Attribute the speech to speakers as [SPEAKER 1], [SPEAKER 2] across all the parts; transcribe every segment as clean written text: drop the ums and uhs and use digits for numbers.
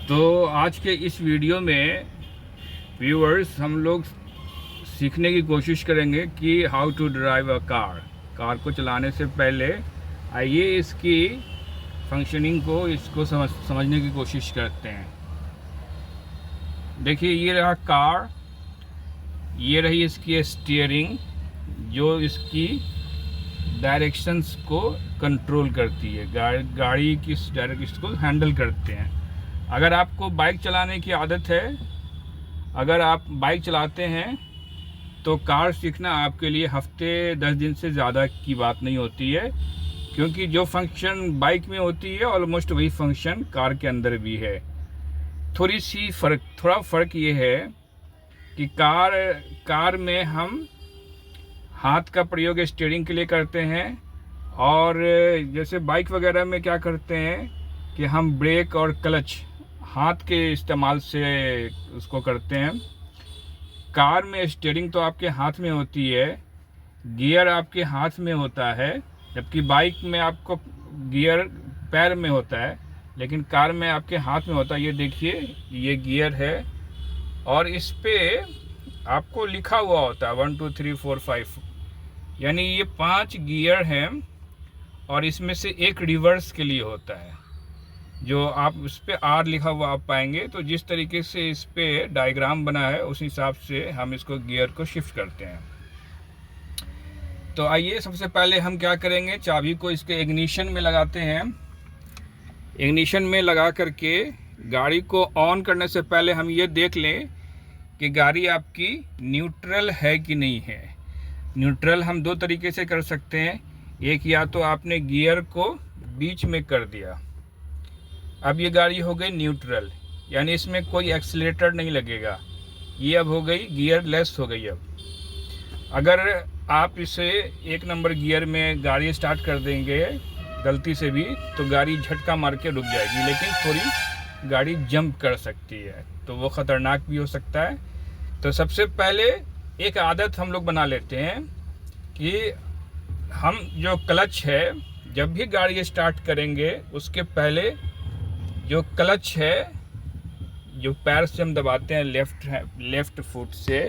[SPEAKER 1] तो आज के इस वीडियो में व्यूअर्स हम लोग सीखने की कोशिश करेंगे कि how to drive a car को चलाने से पहले आइए इसकी फंक्शनिंग को इसको समझने की कोशिश करते हैं। देखिए, ये रहा कार, ये रही इसकी स्टीयरिंग जो इसकी डायरेक्शंस को कंट्रोल करती है, गाड़ी की डायरेक्शन को हैंडल करते हैं। अगर आपको बाइक चलाने की आदत है, अगर आप बाइक चलाते हैं तो कार सीखना आपके लिए हफ्ते 10 दिन से ज़्यादा की बात नहीं होती है, क्योंकि जो फंक्शन बाइक में होती है ऑलमोस्ट वही फंक्शन कार के अंदर भी है। थोड़ा फ़र्क ये है कि कार में हम हाथ का प्रयोग स्टीयरिंग के लिए करते हैं, और जैसे बाइक वगैरह में क्या करते हैं कि हम ब्रेक और क्लच हाथ के इस्तेमाल से उसको करते हैं। कार में स्टीयरिंग तो आपके हाथ में होती है, गियर आपके हाथ में होता है, जबकि बाइक में आपको गियर पैर में होता है, लेकिन कार में आपके हाथ में होता है। ये देखिए, ये गियर है और इस पे आपको लिखा हुआ होता है 1 2 3 4 5, यानी ये 5 गियर हैं, और इसमें से एक रिवर्स के लिए होता है जो आप उस पर R लिखा हुआ आप पाएंगे। तो जिस तरीके से इस पे डायग्राम बना है उस हिसाब से हम इसको गियर को शिफ्ट करते हैं। तो आइए सबसे पहले हम क्या करेंगे, चाबी को इसके इग्निशन में लगाते हैं। इग्निशन में लगा करके गाड़ी को ऑन करने से पहले हम ये देख लें कि गाड़ी आपकी न्यूट्रल है कि नहीं है। न्यूट्रल हम 2 तरीके से कर सकते हैं। एक, या तो आपने गियर को बीच में कर दिया, अब ये गाड़ी हो गई न्यूट्रल, यानी इसमें कोई एक्सीलरेटर नहीं लगेगा, ये अब हो गई गियर लेस हो गई। अब अगर आप इसे 1 नंबर गियर में गाड़ी स्टार्ट कर देंगे गलती से भी, तो गाड़ी झटका मार के रुक जाएगी, लेकिन थोड़ी गाड़ी जंप कर सकती है, तो वो ख़तरनाक भी हो सकता है। तो सबसे पहले एक आदत हम लोग बना लेते हैं कि हम जो क्लच है, जब भी गाड़ी स्टार्ट करेंगे उसके पहले जो क्लच है, जो पैर से हम दबाते हैं लेफ़्ट फुट से,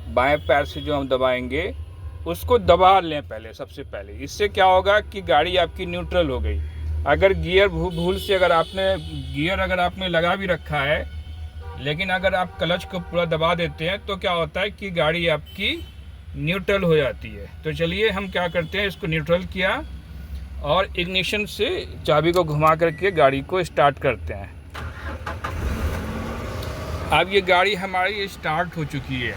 [SPEAKER 1] बाएं पैर से जो हम दबाएंगे उसको दबा लें पहले, सबसे पहले। इससे क्या होगा कि गाड़ी आपकी न्यूट्रल हो गई। अगर गियर भूल से अगर आपने लगा भी रखा है, लेकिन अगर आप क्लच को पूरा दबा देते हैं तो क्या होता है कि गाड़ी आपकी न्यूट्रल हो जाती है। तो चलिए हम क्या करते हैं, इसको न्यूट्रल किया और इग्निशन से चाबी को घुमा करके गाड़ी को स्टार्ट करते हैं। अब ये गाड़ी हमारी स्टार्ट हो चुकी है।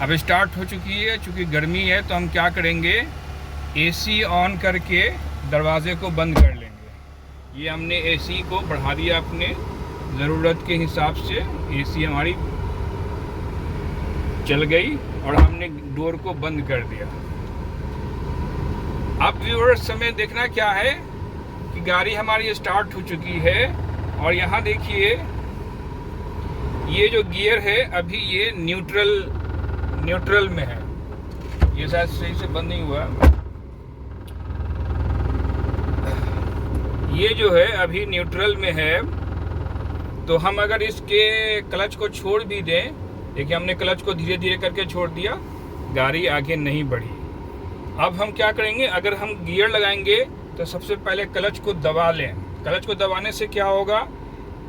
[SPEAKER 1] अब स्टार्ट हो चुकी है, चूँकि गर्मी है तो हम क्या करेंगे, एसी ऑन करके दरवाजे को बंद कर लेंगे। ये हमने एसी को बढ़ा दिया अपने ज़रूरत के हिसाब से, एसी हमारी चल गई और हमने डोर को बंद कर दिया। अब व्यूअर्स समय देखना क्या है कि गाड़ी हमारी स्टार्ट हो चुकी है, और यहाँ देखिए ये जो गियर है अभी ये न्यूट्रल में है। ये शायद सही से बंद नहीं हुआ। ये जो है अभी न्यूट्रल में है, तो हम अगर इसके क्लच को छोड़ भी दें, देखिए हमने क्लच को धीरे धीरे करके छोड़ दिया, गाड़ी आगे नहीं बढ़ी। अब हम क्या करेंगे, अगर हम गियर लगाएंगे तो सबसे पहले क्लच को दबा लें। क्लच को दबाने से क्या होगा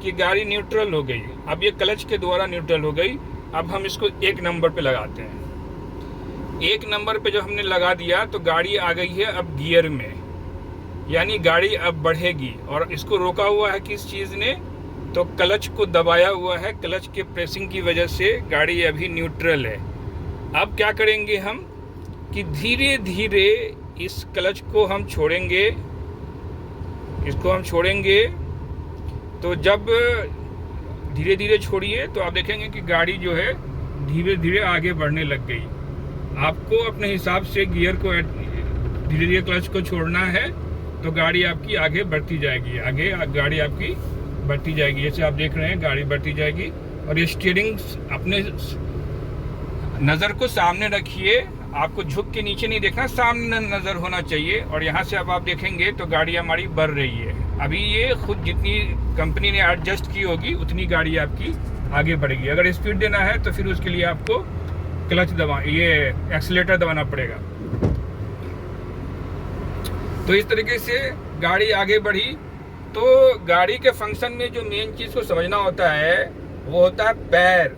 [SPEAKER 1] कि गाड़ी न्यूट्रल हो गई। अब ये क्लच के द्वारा न्यूट्रल हो गई। अब हम इसको 1 नंबर पे लगाते हैं। 1 नंबर पे जो हमने लगा दिया तो गाड़ी आ गई है अब गियर में, यानी गाड़ी अब बढ़ेगी। और इसको रोका हुआ है किस चीज़ ने, तो क्लच को दबाया हुआ है। क्लच के प्रेसिंग की वजह से गाड़ी अभी न्यूट्रल है। अब क्या करेंगे हम कि धीरे धीरे इस क्लच को हम छोड़ेंगे, इसको हम छोड़ेंगे। तो जब धीरे धीरे छोड़िए तो आप देखेंगे कि गाड़ी जो है धीरे धीरे आगे बढ़ने लग गई। आपको अपने हिसाब से गियर को धीरे धीरे क्लच को छोड़ना है तो गाड़ी आपकी आगे बढ़ती जाएगी, आगे गाड़ी आपकी बढ़ती जाएगी। जैसे आप देख रहे हैं गाड़ी बढ़ती जाएगी। और ये स्टीयरिंग अपने नज़र को सामने रखिए, आपको झुक के नीचे नहीं देखना, सामने नज़र होना चाहिए। और यहाँ से अब आप देखेंगे तो गाड़ी हमारी बढ़ रही है। अभी ये खुद जितनी कंपनी ने एडजस्ट की होगी उतनी गाड़ी आपकी आगे बढ़ेगी। अगर स्पीड देना है तो फिर उसके लिए आपको क्लच ये एक्सीलेटर दबाना पड़ेगा। तो इस तरीके से गाड़ी आगे बढ़ी। तो गाड़ी के फंक्शन में जो मेन चीज़ को समझना होता है वो होता है पैर।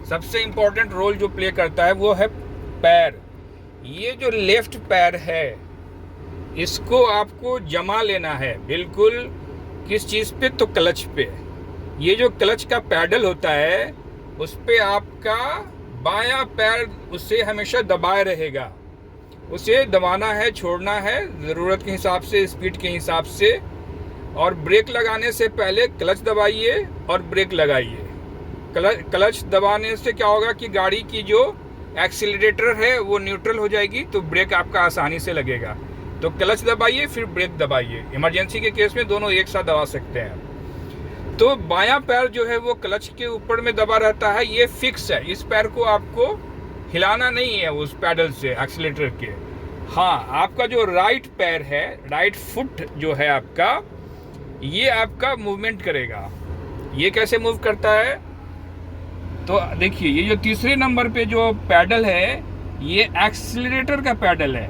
[SPEAKER 1] सबसे इम्पोर्टेंट रोल जो प्ले करता है वो है पैर। ये जो लेफ्ट पैर है इसको आपको जमा लेना है बिल्कुल। किस चीज़ पे? तो क्लच पे। ये जो क्लच का पैडल होता है उस पे आपका बायां पैर उससे हमेशा दबाए रहेगा। उसे दबाना है, छोड़ना है ज़रूरत के हिसाब से, स्पीड के हिसाब से। और ब्रेक लगाने से पहले क्लच दबाइए और ब्रेक लगाइए। क्लच दबाने से क्या होगा कि गाड़ी की जो एक्सीलरेटर है वो न्यूट्रल हो जाएगी, तो ब्रेक आपका आसानी से लगेगा। तो क्लच दबाइए फिर ब्रेक दबाइए। इमरजेंसी के केस में दोनों एक साथ दबा सकते हैं। तो बायां पैर जो है वो क्लच के ऊपर में दबा रहता है, ये फिक्स है। इस पैर को आपको हिलाना नहीं है उस पैडल से, एक्सीलरेटर के। हाँ, आपका जो राइट पैर है, राइट फुट जो है आपका, ये आपका मूवमेंट करेगा। ये कैसे मूव करता है? तो देखिए, ये जो तीसरे नंबर पे जो पैडल है ये एक्सीलरेटर का पैडल है।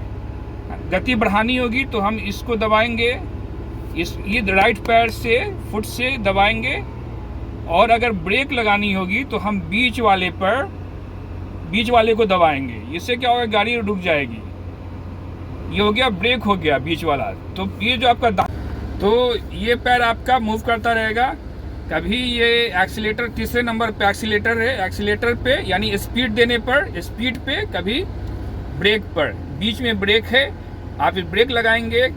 [SPEAKER 1] गति बढ़ानी होगी तो हम इसको दबाएंगे, ये राइट पैर से, फुट से दबाएंगे। और अगर ब्रेक लगानी होगी तो हम बीच वाले को दबाएंगे। इससे क्या होगा? गाड़ी रुक जाएगी। ये हो गया ब्रेक, हो गया बीच वाला। तो ये जो आपका तो ये पैर आपका मूव करता रहेगा। कभी ये एक्सीलेटर, तीसरे नंबर पे एक्सीलेटर है, एक्सीलेटर पे यानी स्पीड देने पर, स्पीड पे, कभी ब्रेक पर। बीच में ब्रेक है, आप ब्रेक लगाएंगे,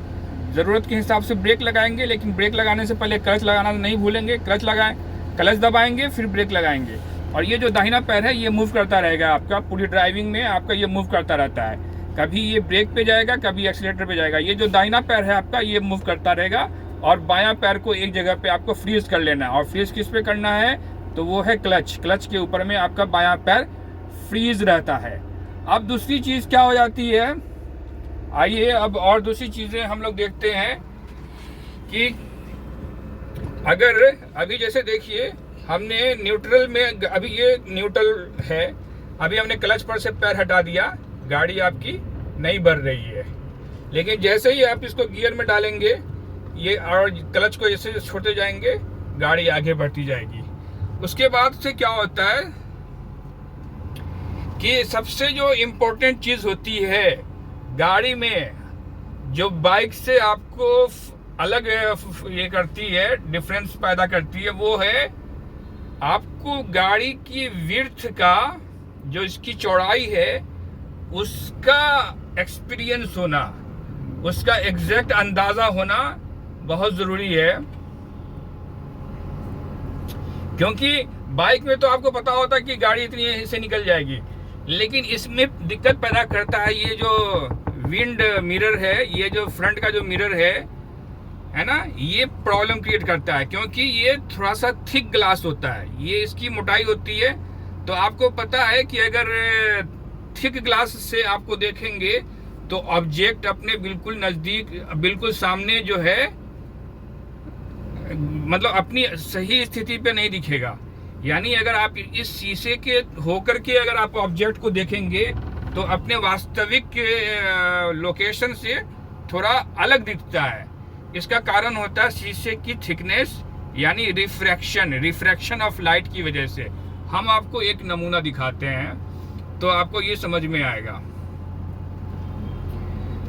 [SPEAKER 1] ज़रूरत के हिसाब से ब्रेक लगाएंगे, लेकिन ब्रेक लगाने से पहले क्लच लगाना नहीं भूलेंगे। क्लच लगाएं, क्लच दबाएंगे फिर ब्रेक लगाएंगे। और ये जो दाहिना पैर है ये मूव करता रहेगा आपका, पूरी ड्राइविंग में आपका ये मूव करता रहता है। कभी ये ब्रेक पे जाएगा, कभी एक्सीलेटर पे जाएगा। ये जो दाहिना पैर है आपका ये मूव करता रहेगा। और बायां पैर को एक जगह पे आपको फ्रीज कर लेना है। और फ्रीज किस पे करना है? तो वो है क्लच। क्लच के ऊपर में आपका बायां पैर फ्रीज रहता है। अब दूसरी चीज़ क्या हो जाती है, आइए अब और दूसरी चीज़ें हम लोग देखते हैं कि अगर अभी जैसे देखिए हमने न्यूट्रल में, अभी ये न्यूट्रल है, अभी हमने क्लच पर से पैर हटा दिया, गाड़ी आपकी नहीं बढ़ रही है। लेकिन जैसे ही आप इसको गियर में डालेंगे ये और क्लच को जैसे छोड़ते जाएंगे, गाड़ी आगे बढ़ती जाएगी। उसके बाद से क्या होता है कि सबसे जो इम्पोर्टेंट चीज़ होती है गाड़ी में, जो बाइक से आपको अलग ये करती है, डिफरेंस पैदा करती है, वो है आपको गाड़ी की विड्थ का, जो इसकी चौड़ाई है उसका एक्सपीरियंस होना, उसका एग्जैक्ट अंदाज़ा होना बहुत ज़रूरी है। क्योंकि बाइक में तो आपको पता होता है कि गाड़ी इतनी से निकल जाएगी, लेकिन इसमें दिक्कत पैदा करता है ये जो विंड मिरर है, ये जो फ्रंट का जो मिरर है ना, ये प्रॉब्लम क्रिएट करता है। क्योंकि ये थोड़ा सा थिक ग्लास होता है, ये इसकी मोटाई होती है। तो आपको पता है कि अगर थिक ग्लास से आपको देखेंगे तो ऑब्जेक्ट अपने बिल्कुल नज़दीक, बिल्कुल सामने जो है, मतलब अपनी सही स्थिति पे नहीं दिखेगा। यानी अगर आप इस शीशे के होकर के अगर आप ऑब्जेक्ट को देखेंगे तो अपने वास्तविक लोकेशन से थोड़ा अलग दिखता है। इसका कारण होता है शीशे की थिकनेस, यानी रिफ्रैक्शन ऑफ लाइट की वजह से। हम आपको एक नमूना दिखाते हैं तो आपको ये समझ में आएगा।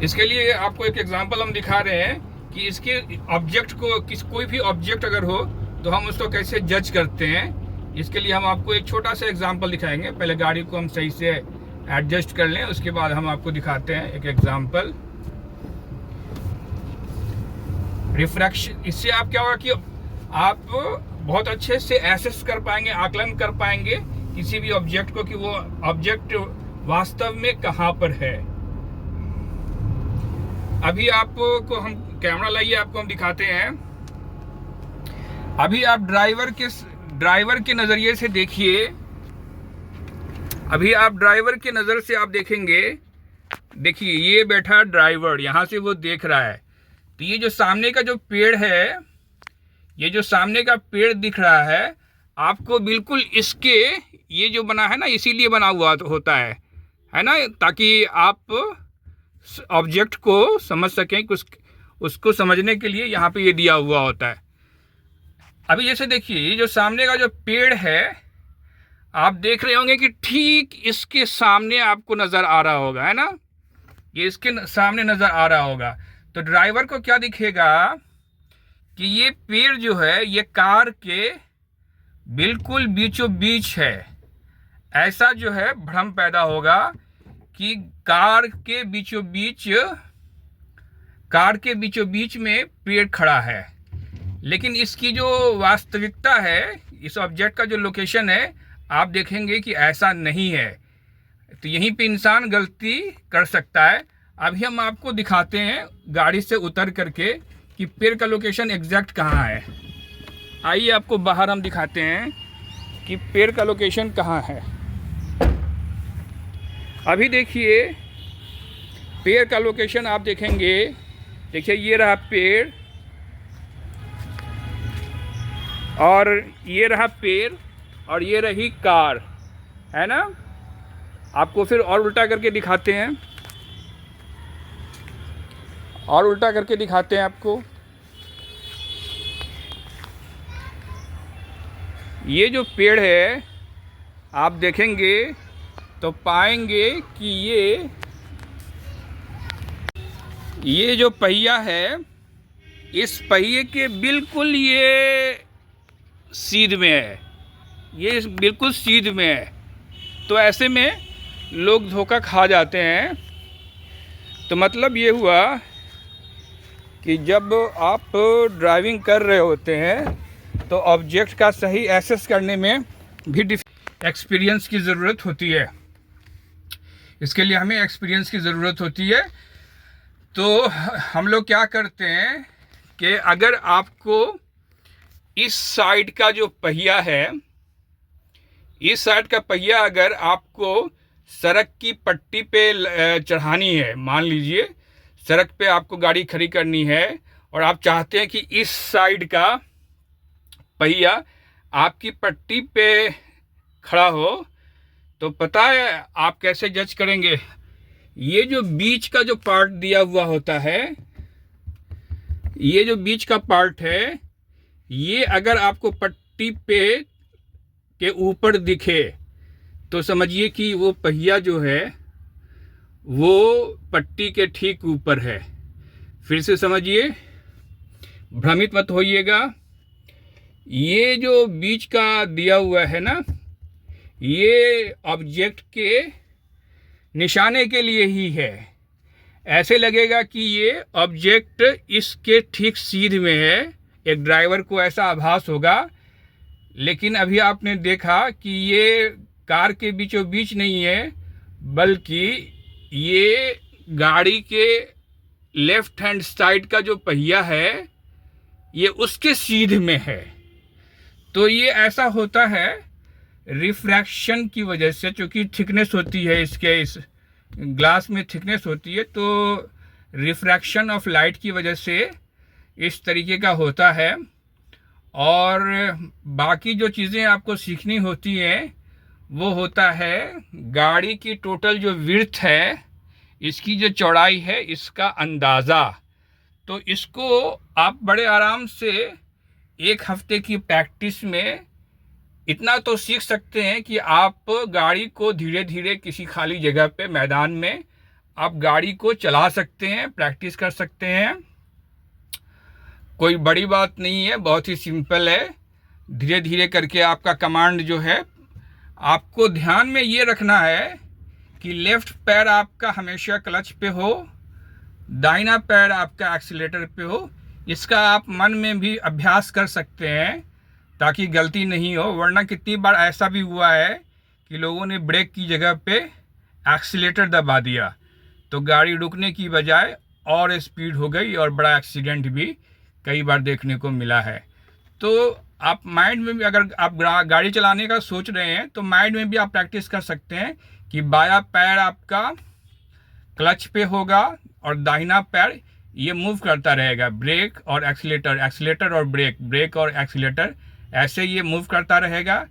[SPEAKER 1] इसके लिए आपको एक एग्जांपल हम दिखा रहे हैं कि इसके ऑब्जेक्ट को, कोई भी ऑब्जेक्ट अगर हो तो हम उसको कैसे जज करते हैं। इसके लिए हम आपको एक छोटा सा एग्जांपल दिखाएंगे। पहले गाड़ी को हम सही से एडजस्ट कर लें, उसके बाद हम आपको दिखाते हैं एक एग्जांपल। रिफ्रैक्शन, इससे आप क्या होगा कि आप बहुत अच्छे से एसेस कर पाएंगे, आकलन कर पाएंगे किसी भी ऑब्जेक्ट को कि वो ऑब्जेक्ट वास्तव में कहाँ पर है। अभी आपको हम कैमरा लाइए, आपको हम दिखाते हैं। अभी आप ड्राइवर के नजरिए से देखिए। अभी आप ड्राइवर के नजर से आप देखेंगे, देखिए ये बैठा ड्राइवर, यहां से वो देख रहा है। तो ये जो सामने का जो पेड़ है, ये जो सामने का पेड़ दिख रहा है आपको, बिल्कुल इसके ये जो बना है ना, इसीलिए बना हुआ होता है ना, ताकि आप ऑब्जेक्ट को समझ सकें कि उसको समझने के लिए यहाँ पे ये दिया हुआ होता है। अभी जैसे देखिए, ये जो सामने का जो पेड़ है आप देख रहे होंगे कि ठीक इसके सामने आपको नज़र आ रहा होगा, है ना, ये इसके सामने नज़र आ रहा होगा। तो ड्राइवर को क्या दिखेगा कि ये पेड़ जो है ये कार के बिल्कुल बीचों बीच है। ऐसा जो है भ्रम पैदा होगा कि कार के बीचों बीच में पेड़ खड़ा है, लेकिन इसकी जो वास्तविकता है, इस ऑब्जेक्ट का जो लोकेशन है, आप देखेंगे कि ऐसा नहीं है। तो यहीं पे इंसान गलती कर सकता है। अभी हम आपको दिखाते हैं गाड़ी से उतर करके कि पेड़ का लोकेशन एग्जैक्ट कहाँ है। आइए आपको बाहर हम दिखाते हैं कि पेड़ का लोकेशन कहाँ है। अभी देखिए पेड़ का लोकेशन आप देखेंगे, देखिए ये रहा पेड़ और ये रहा पेड़ और ये रही कार, है ना। आपको फिर और उल्टा करके दिखाते हैं, और उल्टा करके दिखाते हैं आपको। ये जो पेड़ है आप देखेंगे तो पाएंगे कि ये जो पहिया है, इस पहिए के बिल्कुल ये सीध में है, ये बिल्कुल सीध में है। तो ऐसे में लोग धोखा खा जाते हैं। तो मतलब ये हुआ कि जब आप ड्राइविंग कर रहे होते हैं तो ऑब्जेक्ट का सही एक्सेस करने में भी एक्सपीरियंस की ज़रूरत होती है। इसके लिए हमें एक्सपीरियंस की ज़रूरत होती है। तो हम लोग क्या करते हैं कि अगर आपको इस साइड का जो पहिया है, इस साइड का पहिया अगर आपको सड़क की पट्टी पे चढ़ानी है, मान लीजिए सड़क पे आपको गाड़ी खड़ी करनी है और आप चाहते हैं कि इस साइड का पहिया आपकी पट्टी पे खड़ा हो, तो पता है आप कैसे जज करेंगे? ये जो बीच का जो पार्ट दिया हुआ होता है, ये जो बीच का पार्ट है, ये अगर आपको पट्टी पे के ऊपर दिखे तो समझिए कि वो पहिया जो है वो पट्टी के ठीक ऊपर है। फिर से समझिए, भ्रमित मत होइएगा। ये जो बीच का दिया हुआ है ना, ये ऑब्जेक्ट के निशाने के लिए ही है। ऐसे लगेगा कि ये ऑब्जेक्ट इसके ठीक सीध में है, एक ड्राइवर को ऐसा आभास होगा। लेकिन अभी आपने देखा कि ये कार के बीचों बीच नहीं है, बल्कि ये गाड़ी के लेफ्ट हैंड साइड का जो पहिया है ये उसके सीध में है। तो ये ऐसा होता है रिफ्रैक्शन की वजह से, क्योंकि थिकनेस होती है इसके, इस ग्लास में थिकनेस होती है, तो रिफ्रैक्शन ऑफ लाइट की वजह से इस तरीके का होता है। और बाकी जो चीज़ें आपको सीखनी होती हैं वो होता है गाड़ी की टोटल जो विड्थ है, इसकी जो चौड़ाई है, इसका अंदाज़ा। तो इसको आप बड़े आराम से एक हफ्ते की प्रैक्टिस में इतना तो सीख सकते हैं कि आप गाड़ी को धीरे धीरे किसी खाली जगह पे, मैदान में आप गाड़ी को चला सकते हैं, प्रैक्टिस कर सकते हैं। कोई बड़ी बात नहीं है, बहुत ही सिंपल है। धीरे धीरे करके आपका कमांड जो है, आपको ध्यान में ये रखना है कि लेफ्ट पैर आपका हमेशा क्लच पे हो, दाहिना पैर आपका एक्सीलेटर पे हो। इसका आप मन में भी अभ्यास कर सकते हैं ताकि गलती नहीं हो। वरना कितनी बार ऐसा भी हुआ है कि लोगों ने ब्रेक की जगह पे एक्सीलेटर दबा दिया, तो गाड़ी रुकने की बजाय और स्पीड हो गई और बड़ा एक्सीडेंट भी कई बार देखने को मिला है। तो आप माइंड में भी, अगर आप गाड़ी चलाने का सोच रहे हैं तो माइंड में भी आप प्रैक्टिस कर सकते हैं कि बायां पैर आपका क्लच पे होगा और दाहिना पैर ये मूव करता रहेगा, ब्रेक और एक्सीलेटर, एक्सीलेटर और ब्रेक, ब्रेक और एक्सीलेटर, ऐसे ये मूव करता रहेगा।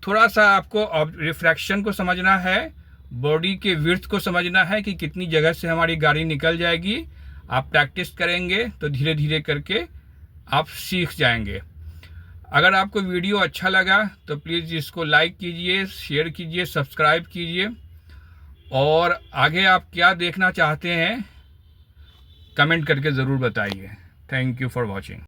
[SPEAKER 1] थोड़ा सा आपको रिफ्रैक्शन को समझना है, बॉडी के विड्थ को समझना है कि कितनी जगह से हमारी गाड़ी निकल जाएगी। आप प्रैक्टिस करेंगे तो धीरे धीरे करके आप सीख जाएंगे। अगर आपको वीडियो अच्छा लगा तो प्लीज़ इसको लाइक कीजिए, शेयर कीजिए, सब्सक्राइब कीजिए, और आगे आप क्या देखना चाहते हैं कमेंट करके ज़रूर बताइए। Thank you for watching.